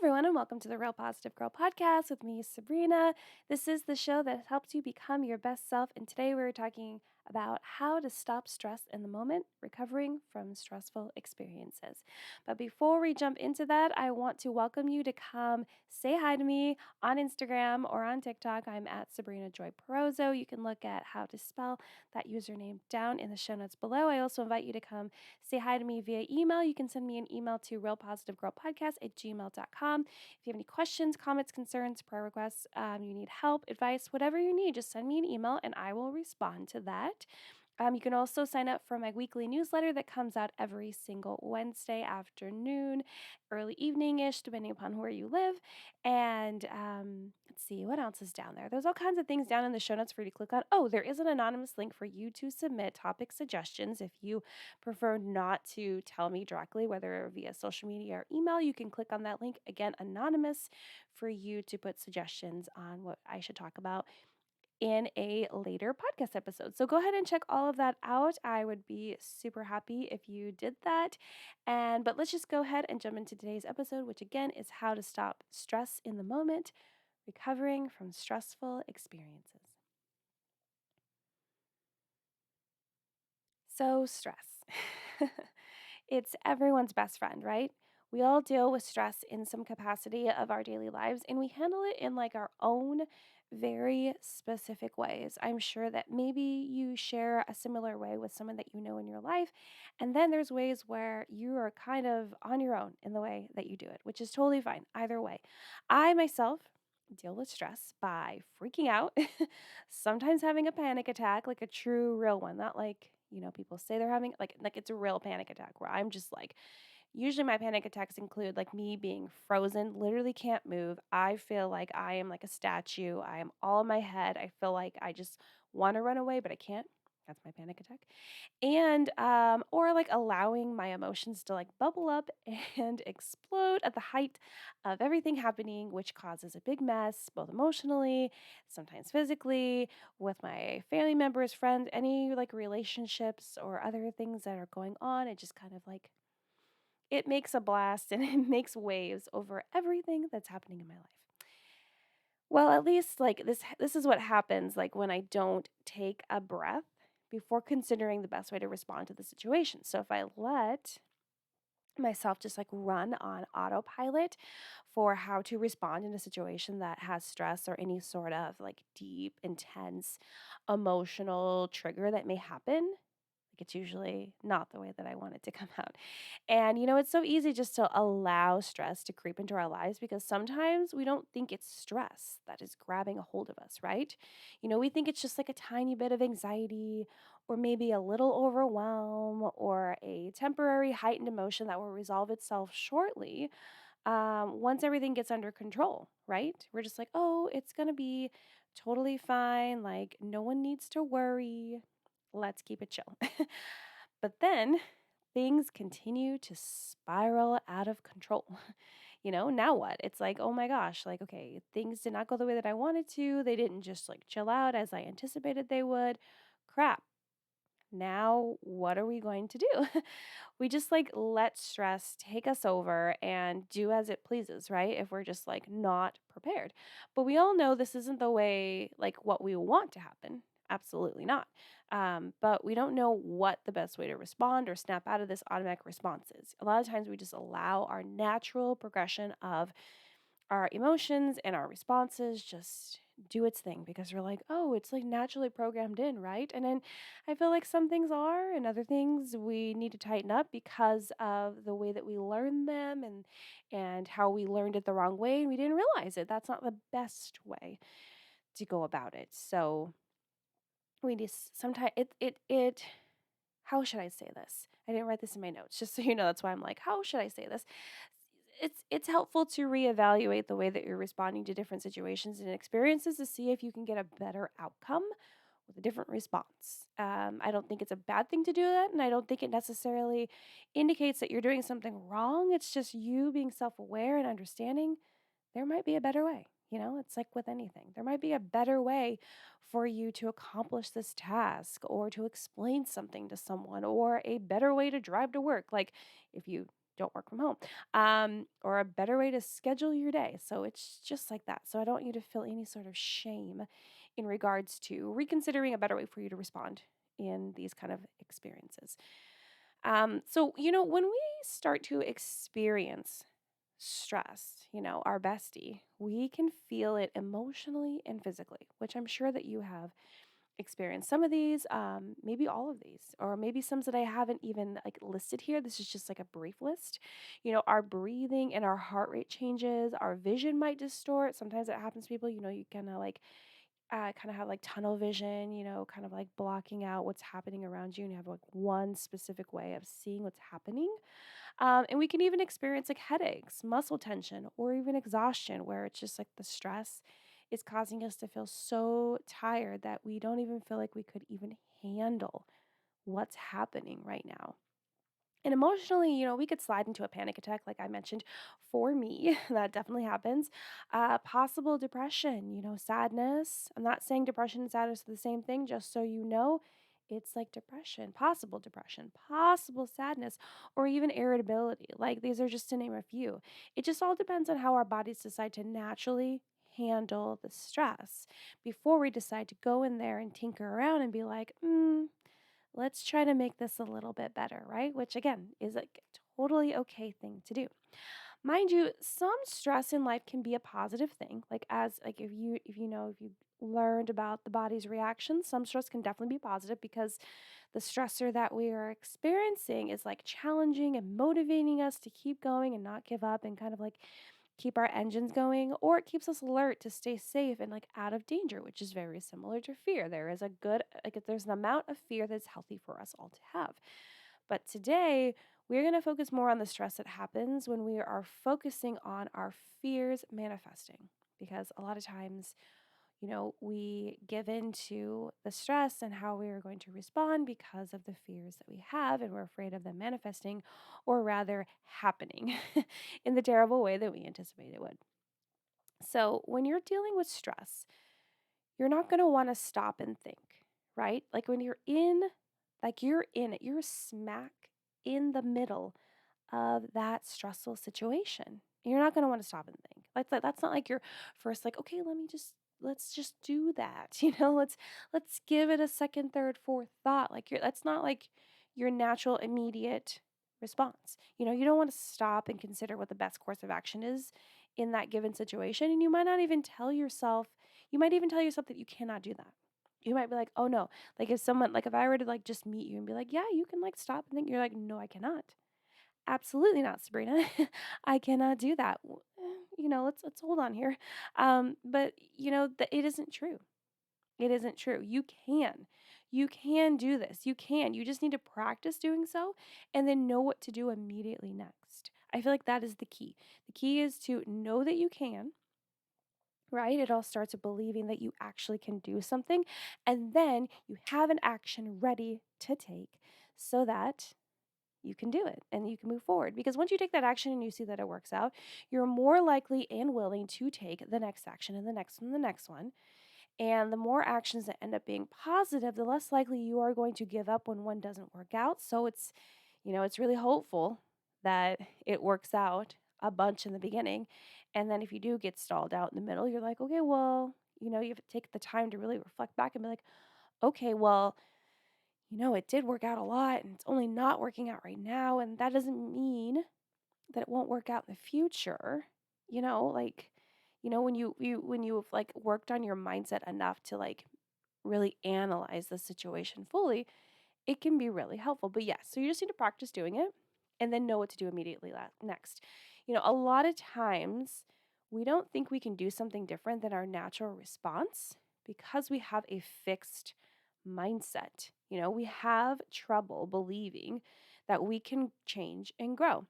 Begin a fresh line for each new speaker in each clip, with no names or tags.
everyone, and welcome to the Real Positive Girl podcast with me, Sabrina. This is the show that helps you become your best self, and today we're talking about how to stop stress in the moment, recovering from stressful experiences. But before we jump into that, I want to welcome you to come say hi to me on Instagram or on TikTok. I'm at Sabrina Joy Perozzo. You can look at how to spell that username down in the show notes below. I also invite you to come say hi to me via email. You can send me an email to realpositivegirlpodcast@gmail.com. If you have any questions, comments, concerns, prayer requests, you need help, advice, whatever you need, just send me an email and I will respond to that. You can also sign up for my weekly newsletter that comes out every single Wednesday afternoon, early evening-ish, depending upon where you live. And let's see, what else is down there? There's all kinds of things down in the show notes for you to click on. Oh, there is an anonymous link for you to submit topic suggestions. If you prefer not to tell me directly, whether via social media or email, you can click on that link. Again, anonymous, for you to put suggestions on what I should talk about in a later podcast episode. So go ahead and check all of that out. I would be super happy if you did that. But let's just go ahead and jump into today's episode, which again is how to stop stress in the moment, recovering from stressful experiences. So stress. It's everyone's best friend, right? We all deal with stress in some capacity of our daily lives, and we handle it in like our own very specific ways. I'm sure that maybe you share a similar way with someone that you know in your life, and then there's ways where you are kind of on your own in the way that you do it, which is totally fine either way. I myself deal with stress by freaking out, sometimes having a panic attack, like a true real one, not like, people say they're having like it's a real panic attack where I'm just like, usually my panic attacks include like me being frozen, literally can't move. I feel like I am like a statue. I am all in my head. I feel like I just want to run away, but I can't. That's my panic attack. And or like allowing my emotions to like bubble up and explode at the height of everything happening, which causes a big mess, both emotionally, sometimes physically, with my family members, friends, any like relationships or other things that are going on. It just kind of like it makes a blast and it makes waves over everything that's happening in my life. Well, at least like this is what happens like when I don't take a breath before considering the best way to respond to the situation. So if I let myself just like run on autopilot for how to respond in a situation that has stress or any sort of like deep, intense emotional trigger that may happen, like it's usually not the way that I want it to come out. And it's so easy just to allow stress to creep into our lives because sometimes we don't think it's stress that is grabbing a hold of us, right? We think it's just like a tiny bit of anxiety or maybe a little overwhelm or a temporary heightened emotion that will resolve itself shortly once everything gets under control, right? We're just like, oh, it's going to be totally fine. Like, no one needs to worry. Let's keep it chill. But then things continue to spiral out of control. Now what? It's like, oh my gosh, like, okay, things did not go the way that I wanted to. They didn't just like chill out as I anticipated they would. Crap. Now, what are we going to do? We just like let stress take us over and do as it pleases, right? If we're just like not prepared. But we all know this isn't the way, like what we want to happen. Absolutely not. But we don't know what the best way to respond or snap out of this automatic response is. A lot of times we just allow our natural progression of our emotions and our responses just do its thing because we're like, oh, it's like naturally programmed in, right? And then I feel like some things are and other things we need to tighten up because of the way that we learn them and how we learned it the wrong way and we didn't realize it. That's not the best way to go about it. So we just sometimes it how should I say this? I didn't write this in my notes, just so you know. That's why I'm like, how should I say this? It's helpful to reevaluate the way that you're responding to different situations and experiences to see if you can get a better outcome with a different response. I don't think it's a bad thing to do that, and I don't think it necessarily indicates that you're doing something wrong. It's just you being self-aware and understanding there might be a better way. It's like with anything. There might be a better way for you to accomplish this task or to explain something to someone or a better way to drive to work. Like if you don't work from home, or a better way to schedule your day. So it's just like that. So I don't want you to feel any sort of shame in regards to reconsidering a better way for you to respond in these kind of experiences. When we start to experience stress, our bestie, we can feel it emotionally and physically, which I'm sure that you have experienced some of these, maybe all of these, or maybe some that I haven't even like listed here. This is just like a brief list. Our breathing and our heart rate changes, our vision might distort. Sometimes it happens to people, you kind of have like tunnel vision, kind of like blocking out what's happening around you, and you have like one specific way of seeing what's happening. And we can even experience like headaches, muscle tension, or even exhaustion, where it's just like the stress is causing us to feel so tired that we don't even feel like we could even handle what's happening right now. And emotionally, we could slide into a panic attack, like I mentioned. For me, that definitely happens. Possible depression, sadness. I'm not saying depression and sadness are the same thing, just so you know. It's like depression, possible sadness, or even irritability. Like these are just to name a few. It just all depends on how our bodies decide to naturally handle the stress before we decide to go in there and tinker around and be like, let's try to make this a little bit better, right? Which again is a totally okay thing to do. Mind you, some stress in life can be a positive thing. Like if you learned about the body's reactions, some stress can definitely be positive because the stressor that we are experiencing is like challenging and motivating us to keep going and not give up and kind of like keep our engines going, or it keeps us alert to stay safe and like out of danger, which is very similar to fear. There is a good, like, if there's an amount of fear that's healthy for us all to have. But today, we're going to focus more on the stress that happens when we are focusing on our fears manifesting. Because a lot of times, we give into the stress and how we are going to respond because of the fears that we have, and we're afraid of them manifesting, or rather happening in the terrible way that we anticipate it would. So, when you're dealing with stress, you're not going to want to stop and think, right? Like when you're in it, you're smack in the middle of that stressful situation. You're not going to want to stop and think. That's not like your first like, okay, let's just do that. Let's give it a second, third, fourth thought. That's not like your natural immediate response. You don't want to stop and consider what the best course of action is in that given situation, and you might even tell yourself that you cannot do that. You might be like, "Oh no." Like if I were to like just meet you and be like, "Yeah, you can like stop and think." You're like, "No, I cannot." Absolutely not, Sabrina. I cannot do that. Let's hold on here. But it isn't true. It isn't true. You can. You can do this. You can. You just need to practice doing so and then know what to do immediately next. I feel like that is the key. The key is to know that you can, right? It all starts with believing that you actually can do something, and then you have an action ready to take so that you can do it and you can move forward. Because once you take that action and you see that it works out, you're more likely and willing to take the next action and the next one, and the next one. And the more actions that end up being positive, the less likely you are going to give up when one doesn't work out. So it's really hopeful that it works out a bunch in the beginning. And then if you do get stalled out in the middle, you're like, okay, well, you have to take the time to really reflect back and be like, okay, well, it did work out a lot and it's only not working out right now. And that doesn't mean that it won't work out in the future. When you've like worked on your mindset enough to like really analyze the situation fully, it can be really helpful. But yes, so you just need to practice doing it and then know what to do immediately next. A lot of times we don't think we can do something different than our natural response because we have a fixed mindset. We have trouble believing that we can change and grow.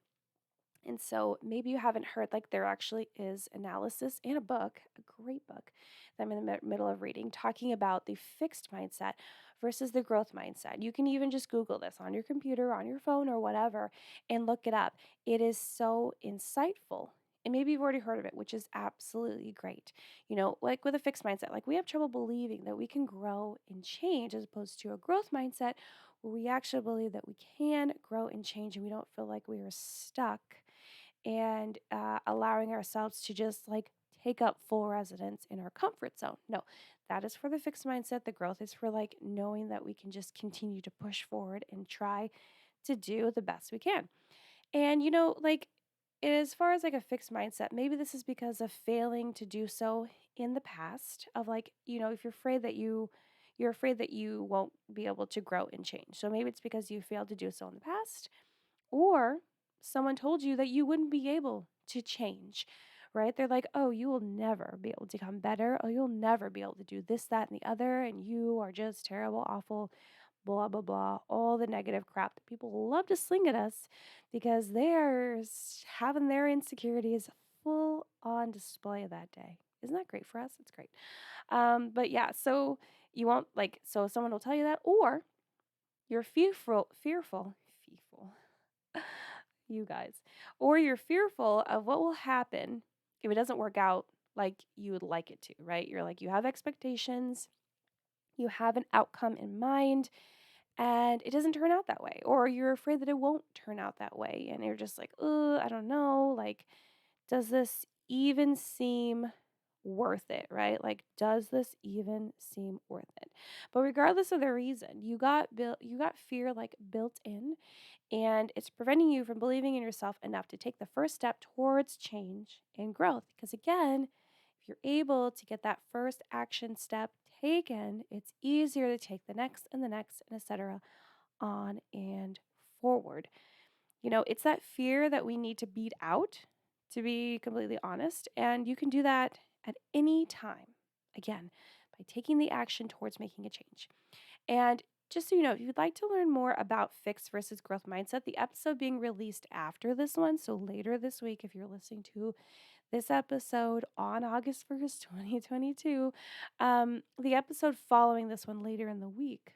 And so maybe you haven't heard, like, there actually is analysis and a book, a great book that I'm in the middle of reading, talking about the fixed mindset versus the growth mindset. You can even just Google this on your computer, on your phone, or whatever, and look it up. It is so insightful. And maybe you've already heard of it, which is absolutely great. Like with a fixed mindset, like we have trouble believing that we can grow and change as opposed to a growth mindset we actually believe that we can grow and change and we don't feel like we are stuck and allowing ourselves to just like take up full residence in our comfort zone. No, that is for the fixed mindset. The growth is for like knowing that we can just continue to push forward and try to do the best we can. And, like as far as like a fixed mindset, maybe this is because of failing to do so in the past, of like, if you're afraid that you won't be able to grow and change. So maybe it's because you failed to do so in the past, or someone told you that you wouldn't be able to change, right? They're like, oh, you will never be able to become better. Oh, you'll never be able to do this, that, and the other. And you are just terrible, awful, blah, blah, blah. All the negative crap that people love to sling at us because they're having their insecurities full on display that day. Isn't that great for us? It's great. But yeah, so you won't like, so someone will tell you that, or you're fearful, you guys, or you're fearful of what will happen if it doesn't work out like you would like it to, right? You're like, you have expectations, you have an outcome in mind, and it doesn't turn out that way, or you're afraid that it won't turn out that way, and you're just like, oh, I don't know, like, does this even seem worth it, right? Like, does this even seem worth it? But regardless of the reason, you got fear like built in, and it's preventing you from believing in yourself enough to take the first step towards change and growth. Because again, if you're able to get that first action step taken, it's easier to take the next, and etc. on and forward. It's that fear that we need to beat out, to be completely honest. And you can do that at any time, again, by taking the action towards making a change. And just so you know, if you'd like to learn more about fixed versus growth mindset, the episode being released after this one, so later this week, if you're listening to this episode on August 1st, 2022, the episode following this one later in the week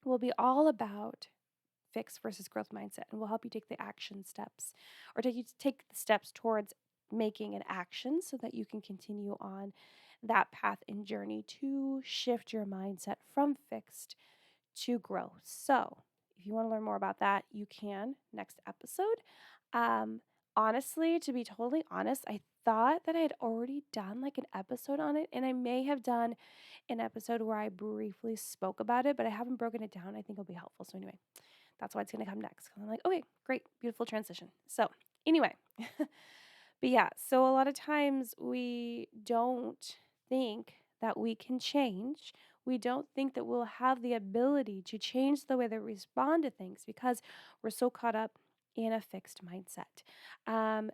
will be all about fixed versus growth mindset, and will help you take the action steps, or take the steps towards making an action so that you can continue on that path and journey to shift your mindset from fixed to grow. So, if you want to learn more about that, you can next episode. Um, Honestly, to be totally honest, I thought that I had already done like an episode on it, and I may have done an episode where I briefly spoke about it, but I haven't broken it down. I think it'll be helpful. So, anyway, that's why it's going to come next. 'Cause I'm like, okay, great, beautiful transition. So, anyway, but yeah, so a lot of times we don't think that we can change. We don't think that we'll have the ability to change the way that we respond to things because we're so caught up in a fixed mindset.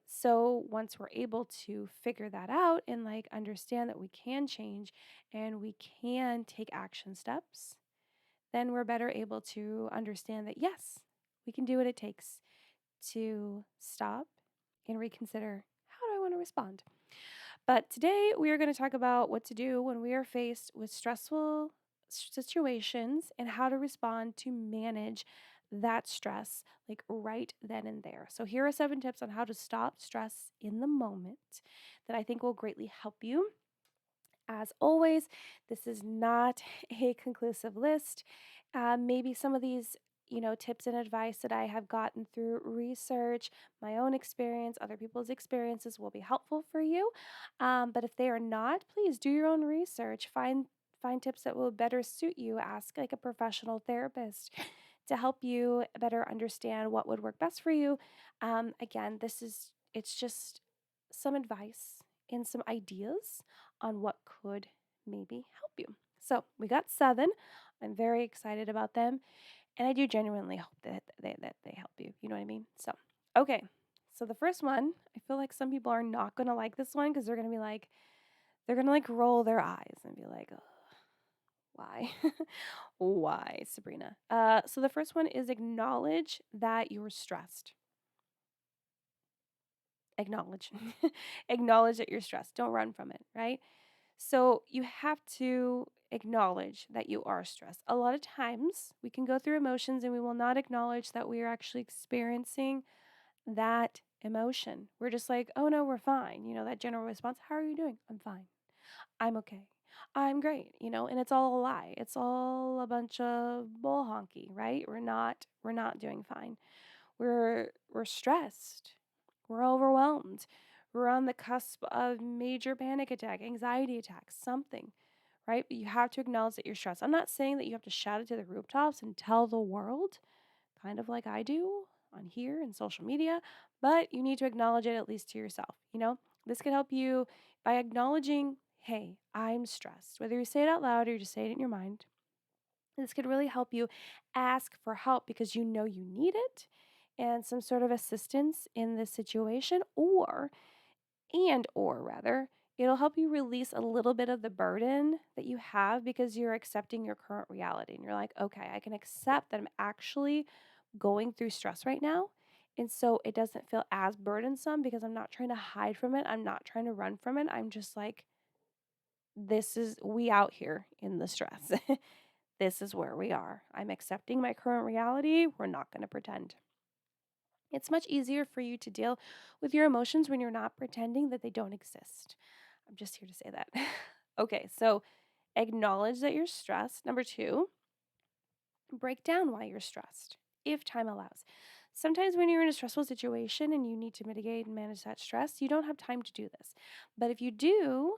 So once we're able to figure that out and like understand that we can change and we can take action steps, then we're better able to understand that yes, we can do what it takes to stop and reconsider, how do I want to respond? But today we are going to talk about what to do when we are faced with stressful situations and how to respond to manage that stress like right then and there. So here are 7 tips on how to stop stress in the moment that I think will greatly help you. As always, this is not a conclusive list. Maybe some of these, tips and advice that I have gotten through research, my own experience, other people's experiences will be helpful for you. But if they are not, please do your own research. Find tips that will better suit you. Ask like a professional therapist to help you better understand what would work best for you. Again, it's just some advice and some ideas on what could maybe help you. So we got 7. I'm very excited about them, and I do genuinely hope that they help you. You know what I mean? So okay. So the first one, I feel like some people are not gonna like this one because they're gonna like roll their eyes and be like, oh, why? Why, Sabrina? So the first one is acknowledge that you're stressed. Acknowledge. Acknowledge that you're stressed. Don't run from it, right? So you have to acknowledge that you are stressed. A lot of times we can go through emotions and we will not acknowledge that we are actually experiencing that emotion. We're just like, oh no, we're fine. That general response, how are you doing? I'm fine. I'm okay. I'm great, and it's all a lie. It's all a bunch of bull honky, right? We're not doing fine. We're stressed. We're overwhelmed. We're on the cusp of major panic attack, anxiety attacks, something, right? But you have to acknowledge that you're stressed. I'm not saying that you have to shout it to the rooftops and tell the world, kind of like I do on here and social media, but you need to acknowledge it at least to yourself. This could help you by acknowledging, hey, I'm stressed. Whether you say it out loud or you just say it in your mind, this could really help you ask for help because you know you need it and some sort of assistance in this situation, or rather, it'll help you release a little bit of the burden that you have because you're accepting your current reality. And you're like, okay, I can accept that I'm actually going through stress right now. And so it doesn't feel as burdensome because I'm not trying to hide from it. I'm not trying to run from it. I'm just like, this is we out here in the stress. This is where we are. I'm accepting my current reality. We're not going to pretend. It's much easier for you to deal with your emotions when you're not pretending that they don't exist. I'm just here to say that. Okay, so acknowledge that you're stressed. Number two, break down why you're stressed if time allows. Sometimes when you're in a stressful situation and you need to mitigate and manage that stress, you don't have time to do this. But if you do,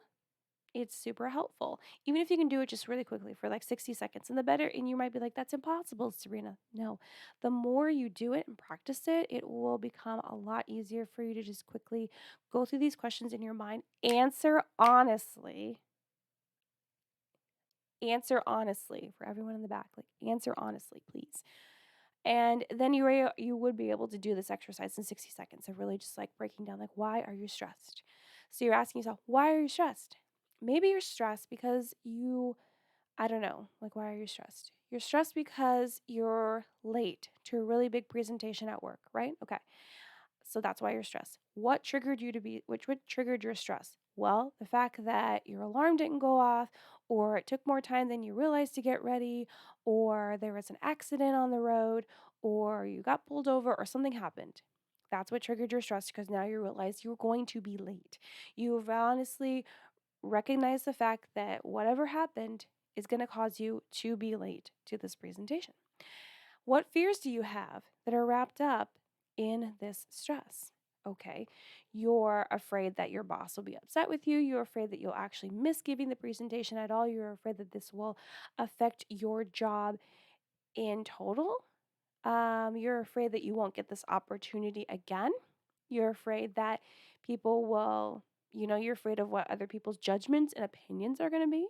it's super helpful. Even if you can do it just really quickly for like 60 seconds. And the better, and you might be like, that's impossible, Serena. No, the more you do it and practice it, it will become a lot easier for you to just quickly go through these questions in your mind, answer honestly for everyone in the back. Like, answer honestly, please. And then you would be able to do this exercise in 60 seconds of really just like breaking down, like, why are you stressed? So you're asking yourself, why are you stressed? Maybe you're stressed because I don't know, like, why are you stressed? You're stressed because you're late to a really big presentation at work, right? Okay. So that's why you're stressed. What triggered your stress? Well, the fact that your alarm didn't go off, or it took more time than you realized to get ready, or there was an accident on the road, or you got pulled over, or something happened. That's what triggered your stress because now you realize you're going to be late. You've honestly recognized the fact that whatever happened is going to cause you to be late to this presentation. What fears do you have that are wrapped up in this stress? Okay, you're afraid that your boss will be upset with you. You're afraid that you'll actually miss giving the presentation at all. You're afraid that this will affect your job in total. You're afraid that you won't get this opportunity again. You're afraid that people will, you're afraid of what other people's judgments and opinions are going to be,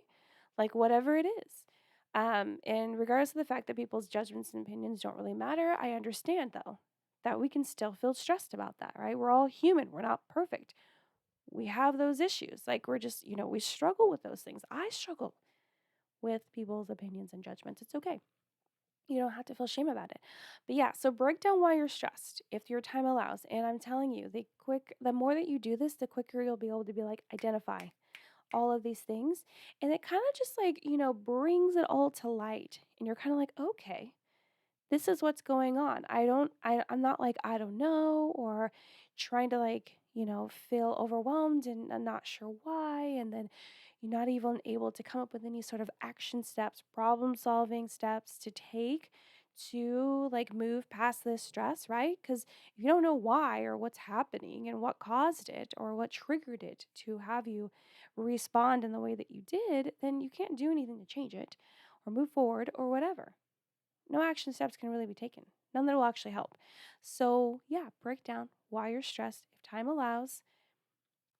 like whatever it is. And regardless of the fact that people's judgments and opinions don't really matter, I understand though that we can still feel stressed about that, right? We're all human, we're not perfect. We have those issues. Like we're just, we struggle with those things. I struggle with people's opinions and judgments. It's okay. You don't have to feel shame about it. But yeah, so break down why you're stressed if your time allows. And I'm telling you, the more that you do this, the quicker you'll be able to be like identify all of these things. And it kind of just like, brings it all to light. And you're kind of like, okay, this is what's going on. I'm not like, I don't know, or trying to like, feel overwhelmed and I'm not sure why. And then you're not even able to come up with any sort of action steps, problem solving steps to take to like move past this stress, right? Because if you don't know why or what's happening and what caused it or what triggered it to have you respond in the way that you did, then you can't do anything to change it or move forward or whatever. No action steps can really be taken, none that will actually help. So, yeah, break down why you're stressed. If time allows,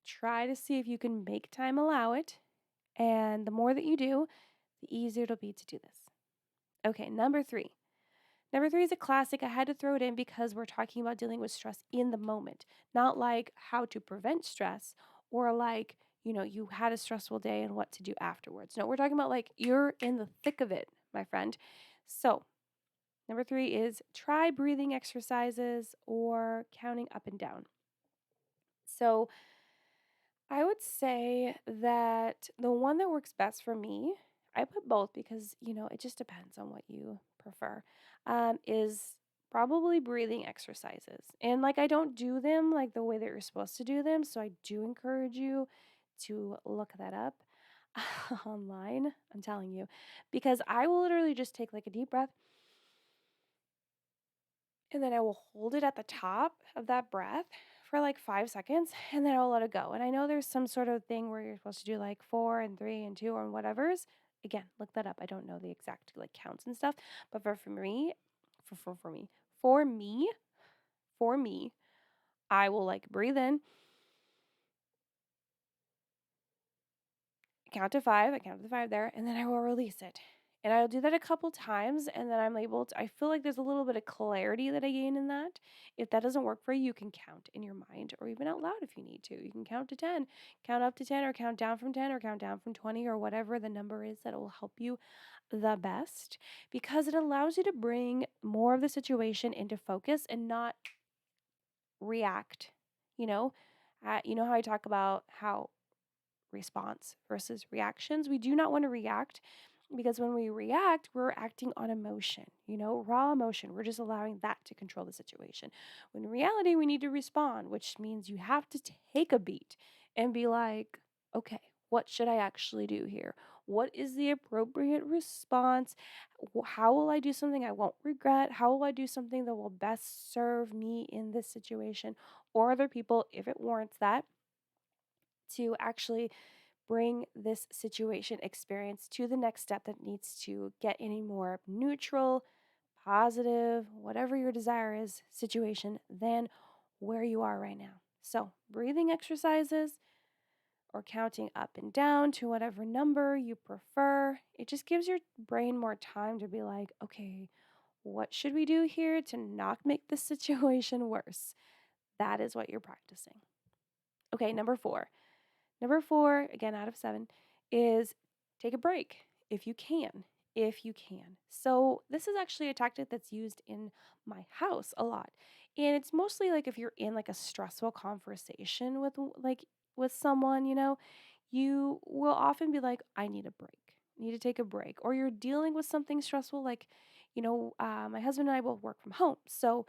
try to see if you can make time allow it. And the more that you do, the easier it'll be to do this. Okay, number three. Number three is a classic. I had to throw it in because we're talking about dealing with stress in the moment, not like how to prevent stress or like, you had a stressful day and what to do afterwards. No, we're talking about like you're in the thick of it, my friend. So, number three is try breathing exercises or counting up and down. So I would say that the one that works best for me, I put both because, it just depends on what you prefer, is probably breathing exercises. And like, I don't do them like the way that you're supposed to do them. So I do encourage you to look that up. online, I'm telling you, because I will literally just take like a deep breath and then I will hold it at the top of that breath for like 5 seconds and then I'll let it go. And I know there's some sort of thing where you're supposed to do like 4 and 3 and 2 or whatever's. Again, look that up. I don't know the exact like counts and stuff, but for me, for me, for me, I will like breathe in, count to five. I count to five there, and then I will release it. And I'll do that a couple times, and then I'm able to, I feel like there's a little bit of clarity that I gain in that. If that doesn't work for you, you can count in your mind or even out loud if you need to. You can count to 10, count up to 10, or count down from 10, or count down from 20, or whatever the number is that will help you the best because it allows you to bring more of the situation into focus and not react. You know, you know how I talk about how response versus reactions. We do not want to react because when we react, we're acting on emotion, raw emotion. We're just allowing that to control the situation. When in reality, we need to respond, which means you have to take a beat and be like, okay, what should I actually do here? What is the appropriate response? How will I do something I won't regret? How will I do something that will best serve me in this situation or other people if it warrants that? To actually bring this situation experience to the next step that needs to get any more neutral, positive, whatever your desire is, situation than where you are right now. So, breathing exercises or counting up and down to whatever number you prefer, it just gives your brain more time to be like, okay, what should we do here to not make this situation worse? That is what you're practicing. Okay, number four. Number four, again, out of seven, is take a break if you can. If you can. So, this is actually a tactic that's used in my house a lot. And it's mostly like if you're in like a stressful conversation with someone, you will often be like, I need a break. I need to take a break. Or you're dealing with something stressful, like, my husband and I both work from home. So,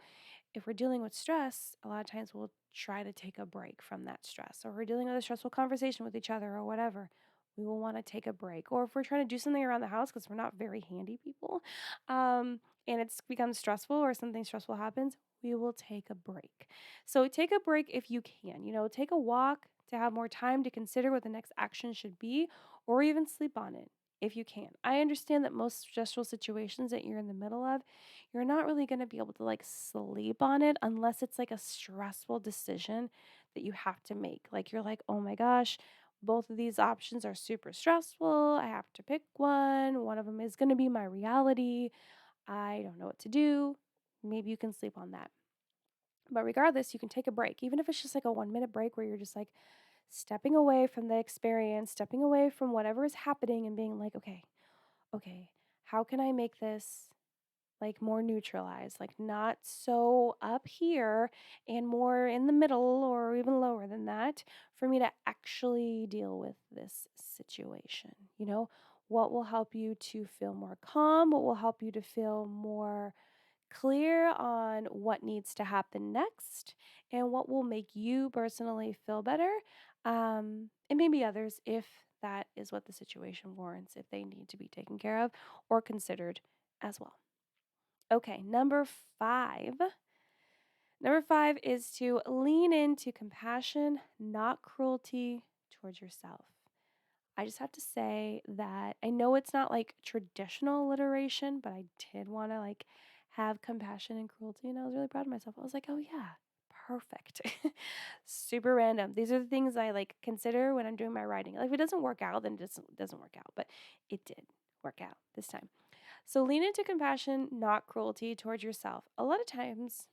if we're dealing with stress, a lot of times we'll try to take a break from that stress. Or if we're dealing with a stressful conversation with each other or whatever, we will want to take a break. Or if we're trying to do something around the house because we're not very handy people, and it's becomes stressful or something stressful happens, we will take a break. So take a break if you can. Take a walk to have more time to consider what the next action should be, or even sleep on it if you can. I understand that most stressful situations that you're in the middle of, you're not really going to be able to like sleep on it unless it's like a stressful decision that you have to make. Like you're like, oh my gosh, both of these options are super stressful. I have to pick one. One of them is going to be my reality. I don't know what to do. Maybe you can sleep on that. But regardless, you can take a break, even if it's just like a 1 minute break where you're just like stepping away from the experience, stepping away from whatever is happening and being like, okay, how can I make this like more neutralized, like not so up here and more in the middle or even lower than that for me to actually deal with this situation. What will help you to feel more calm? What will help you to feel more clear on what needs to happen next and what will make you personally feel better? And maybe others if that is what the situation warrants, if they need to be taken care of or considered as well. Okay, number five. Number five is to lean into compassion, not cruelty towards yourself. I just have to say that I know it's not like traditional alliteration, but I did want to like have compassion and cruelty, and I was really proud of myself. I was like, oh yeah, perfect. Super random. These are the things I like consider when I'm doing my writing. Like if it doesn't work out, then it doesn't work out, but it did work out this time. So lean into compassion, not cruelty towards yourself. A lot of times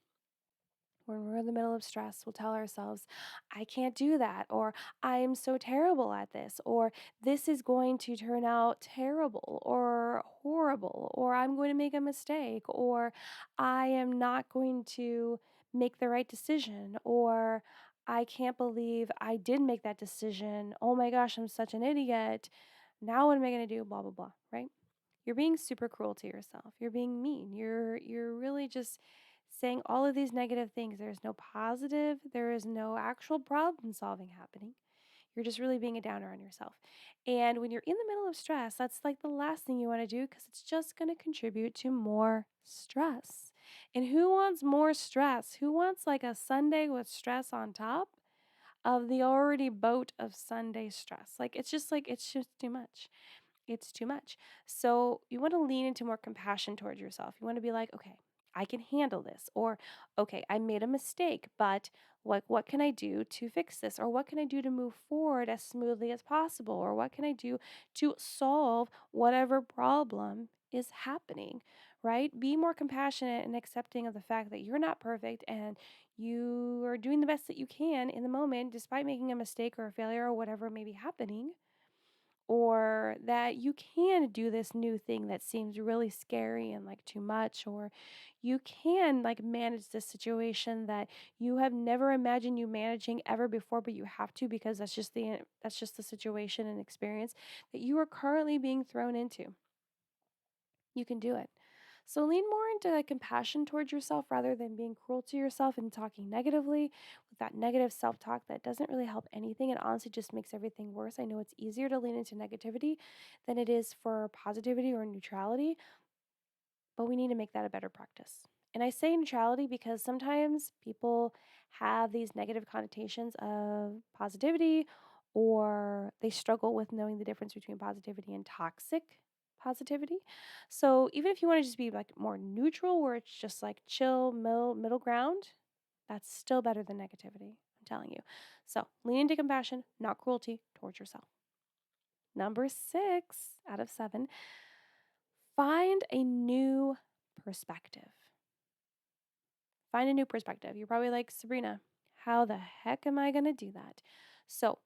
when we're in the middle of stress, we'll tell ourselves, I can't do that, or I'm so terrible at this, or this is going to turn out terrible or horrible, or I'm going to make a mistake, or I am not going to make the right decision, or I can't believe I did make that decision. Oh my gosh, I'm such an idiot. Now what am I going to do? Blah, blah, blah, right? You're being super cruel to yourself. You're being mean. You're really just saying all of these negative things. There's no positive, there is no actual problem solving happening. You're just really being a downer on yourself. And when you're in the middle of stress, that's like the last thing you want to do because it's just going to contribute to more stress. And who wants more stress? Who wants like a Sunday with stress on top of the already boat of Sunday stress? It's just too much. It's too much. So you want to lean into more compassion towards yourself. You want to be like, okay, I can handle this. Or, okay, I made a mistake, but what can I do to fix this? Or what can I do to move forward as smoothly as possible? Or what can I do to solve whatever problem is happening, right? Be more compassionate and accepting of the fact that you're not perfect and you are doing the best that you can in the moment, despite making a mistake or a failure or whatever may be happening, or that you can do this new thing that seems really scary and like too much, or you can like manage this situation that you have never imagined you managing ever before, but you have to because that's just the situation and experience that you are currently being thrown into. You can do it. So lean more into like compassion towards yourself rather than being cruel to yourself and talking negatively with that negative self-talk that doesn't really help anything and honestly just makes everything worse. I know it's easier to lean into negativity than it is for positivity or neutrality, but we need to make that a better practice. And I say neutrality because sometimes people have these negative connotations of positivity, or they struggle with knowing the difference between positivity and toxic positivity. So even if you want to just be like more neutral, where it's just like chill, middle ground, that's still better than negativity. I'm telling you. So lean into compassion, not cruelty towards yourself. Number 6 out of 7, find a new perspective. Find a new perspective. You're probably like, Sabrina, how the heck am I going to do that? So,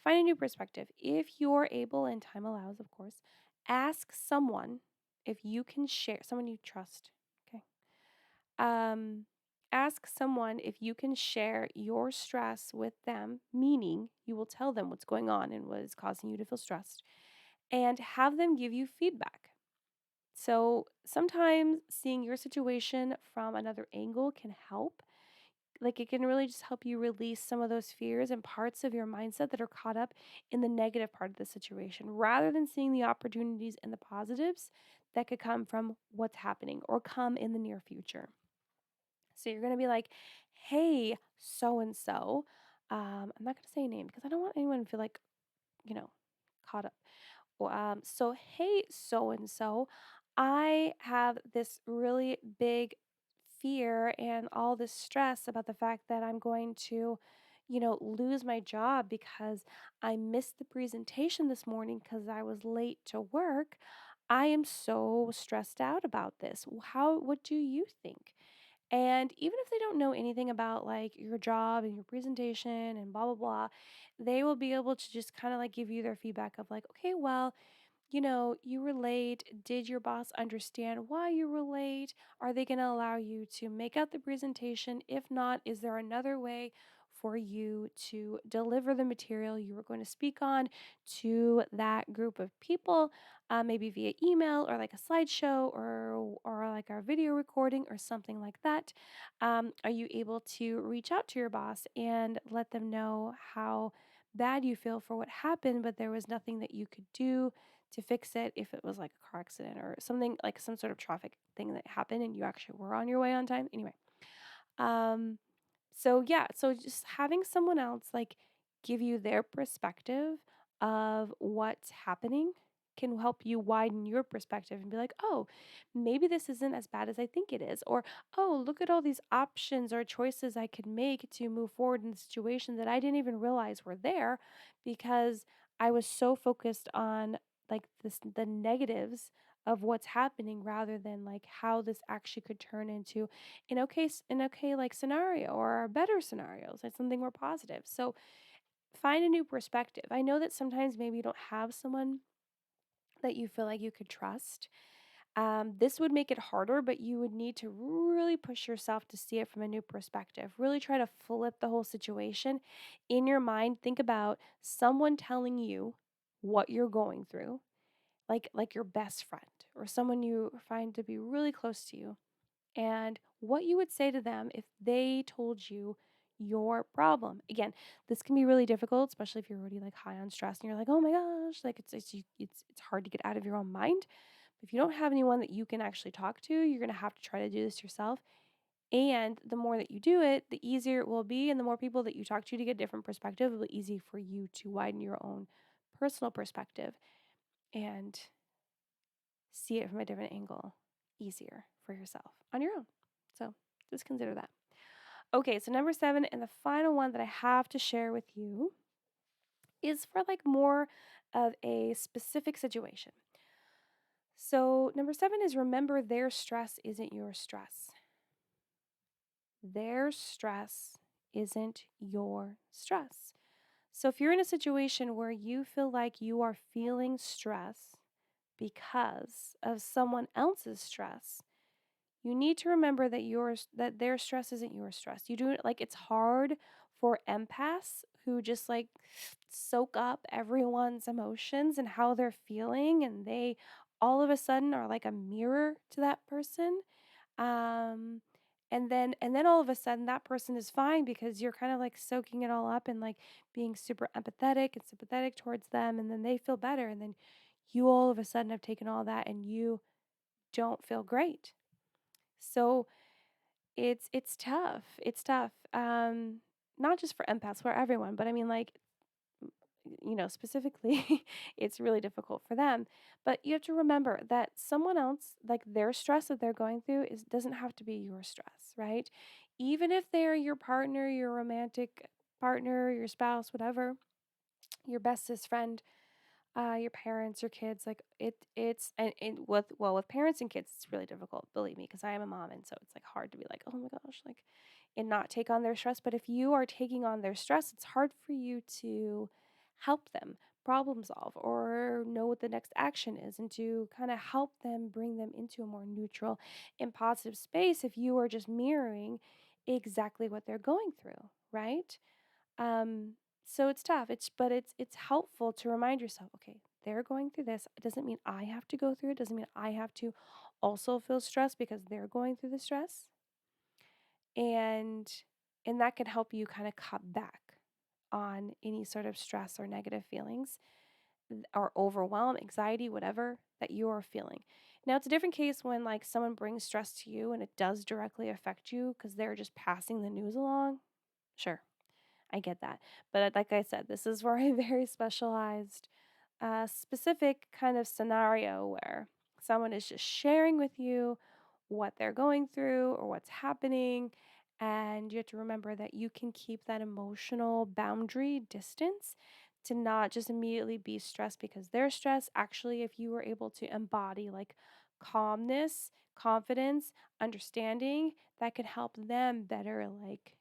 find a new perspective. If you're able and time allows, of course, ask someone if you can share, someone you trust. Okay. Um, Ask someone if you can share your stress with them, meaning you will tell them what's going on and what is causing you to feel stressed, and have them give you feedback. So sometimes seeing your situation from another angle can help. Like it can really just help you release some of those fears and parts of your mindset that are caught up in the negative part of the situation rather than seeing the opportunities and the positives that could come from what's happening or come in the near future. So you're going to be like, hey, so and so. I'm not going to say a name because I don't want anyone to feel like, you know, caught up. So, hey, so and so, I have this really big fear and all this stress about the fact that I'm going to, lose my job because I missed the presentation this morning because I was late to work. I am so stressed out about this. What do you think? And even if they don't know anything about like your job and your presentation and blah, blah, blah, they will be able to just kind of like give you their feedback of like, okay, well, you were late. Did your boss understand why you were late? Are they going to allow you to make out the presentation? If not, is there another way for you to deliver the material you were going to speak on to that group of people, maybe via email or like a slideshow or like our video recording or something like that? Are you able to reach out to your boss and let them know how bad you feel for what happened, but there was nothing that you could do to fix it if it was like a car accident or something like some sort of traffic thing that happened and you actually were on your way on time? Anyway, um, so yeah, so just having someone else like give you their perspective of what's happening can help you widen your perspective and be like, oh, maybe this isn't as bad as I think it is. Or, oh, look at all these options or choices I could make to move forward in the situation that I didn't even realize were there because I was so focused on like the negatives of what's happening rather than like how this actually could turn into an okay like scenario or better scenarios, like something more positive. So find a new perspective. I know that sometimes maybe you don't have someone that you feel like you could trust. This would make it harder, but you would need to really push yourself to see it from a new perspective. Really try to flip the whole situation in your mind. Think about someone telling you what you're going through, like your best friend or someone you find to be really close to you, and what you would say to them if they told you your problem. Again, this can be really difficult, especially if you're already like high on stress and you're like, oh my gosh, like it's hard to get out of your own mind. But if you don't have anyone that you can actually talk to, you're gonna have to try to do this yourself. And the more that you do it, the easier it will be. And the more people that you talk to get different perspective, it'll be easy for you to widen your own personal perspective and see it from a different angle easier for yourself on your own. So just consider that. Okay, so number 7 and the final one that I have to share with you is for like more of a specific situation. So number 7 is remember their stress isn't your stress. Their stress isn't your stress. So if you're in a situation where you feel like you are feeling stress because of someone else's stress, you need to remember that their stress isn't your stress. You do it like it's hard for empaths who just like soak up everyone's emotions and how they're feeling and they all of a sudden are like a mirror to that person. Um and then all of a sudden that person is fine because you're kind of like soaking it all up and like being super empathetic and sympathetic towards them and then they feel better and then you all of a sudden have taken all that and you don't feel great. So it's tough. It's tough. Not just for empaths, for everyone, but I mean like specifically it's really difficult for them. But you have to remember that someone else, like their stress that they're going through is doesn't have to be your stress, right? Even if they're your partner, your romantic partner, your spouse, whatever, your bestest friend, your parents, your kids, like and with parents and kids, it's really difficult, believe me, because I am a mom, and so it's like hard to be like, oh my gosh, like, and not take on their stress. But if you are taking on their stress, it's hard for you to help them problem solve or know what the next action is, and to kind of help them bring them into a more neutral and positive space. If you are just mirroring exactly what they're going through, right? Um, so it's tough. It's helpful to remind yourself, okay, they're going through this. It doesn't mean I have to go through it. Doesn't mean I have to also feel stress because they're going through the stress. And and that can help you kind of cut back on any sort of stress or negative feelings or overwhelm, anxiety, whatever that you are feeling. Now, it's a different case when like someone brings stress to you and it does directly affect you because they're just passing the news along. Sure, I get that. But like I said, this is where a very specialized, specific kind of scenario where someone is just sharing with you what they're going through or what's happening. And you have to remember that you can keep that emotional boundary distance to not just immediately be stressed because they're stressed. Actually, if you were able to embody like calmness, confidence, understanding, that could help them better, like,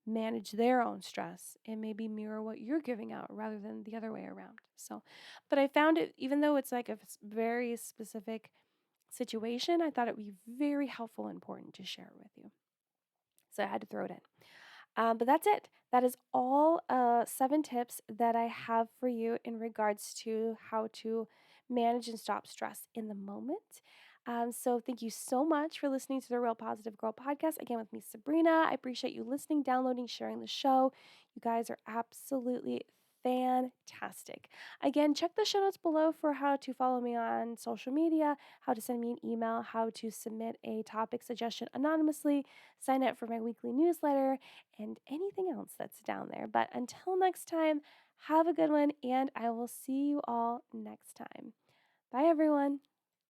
manage their own stress and maybe mirror what you're giving out rather than the other way around. So, but I found it, even though it's like a very specific situation, I thought it would be very helpful and important to share it with you. So I had to throw it in. But that's it. That is all 7 tips that I have for you in regards to how to manage and stop stress in the moment. So thank you so much for listening to the Real Positive Girl podcast. Again, with me, Sabrina. I appreciate you listening, downloading, sharing the show. You guys are absolutely fantastic. Again, check the show notes below for how to follow me on social media, how to send me an email, how to submit a topic suggestion anonymously, sign up for my weekly newsletter, and anything else that's down there. But until next time, have a good one, and I will see you all next time. Bye, everyone.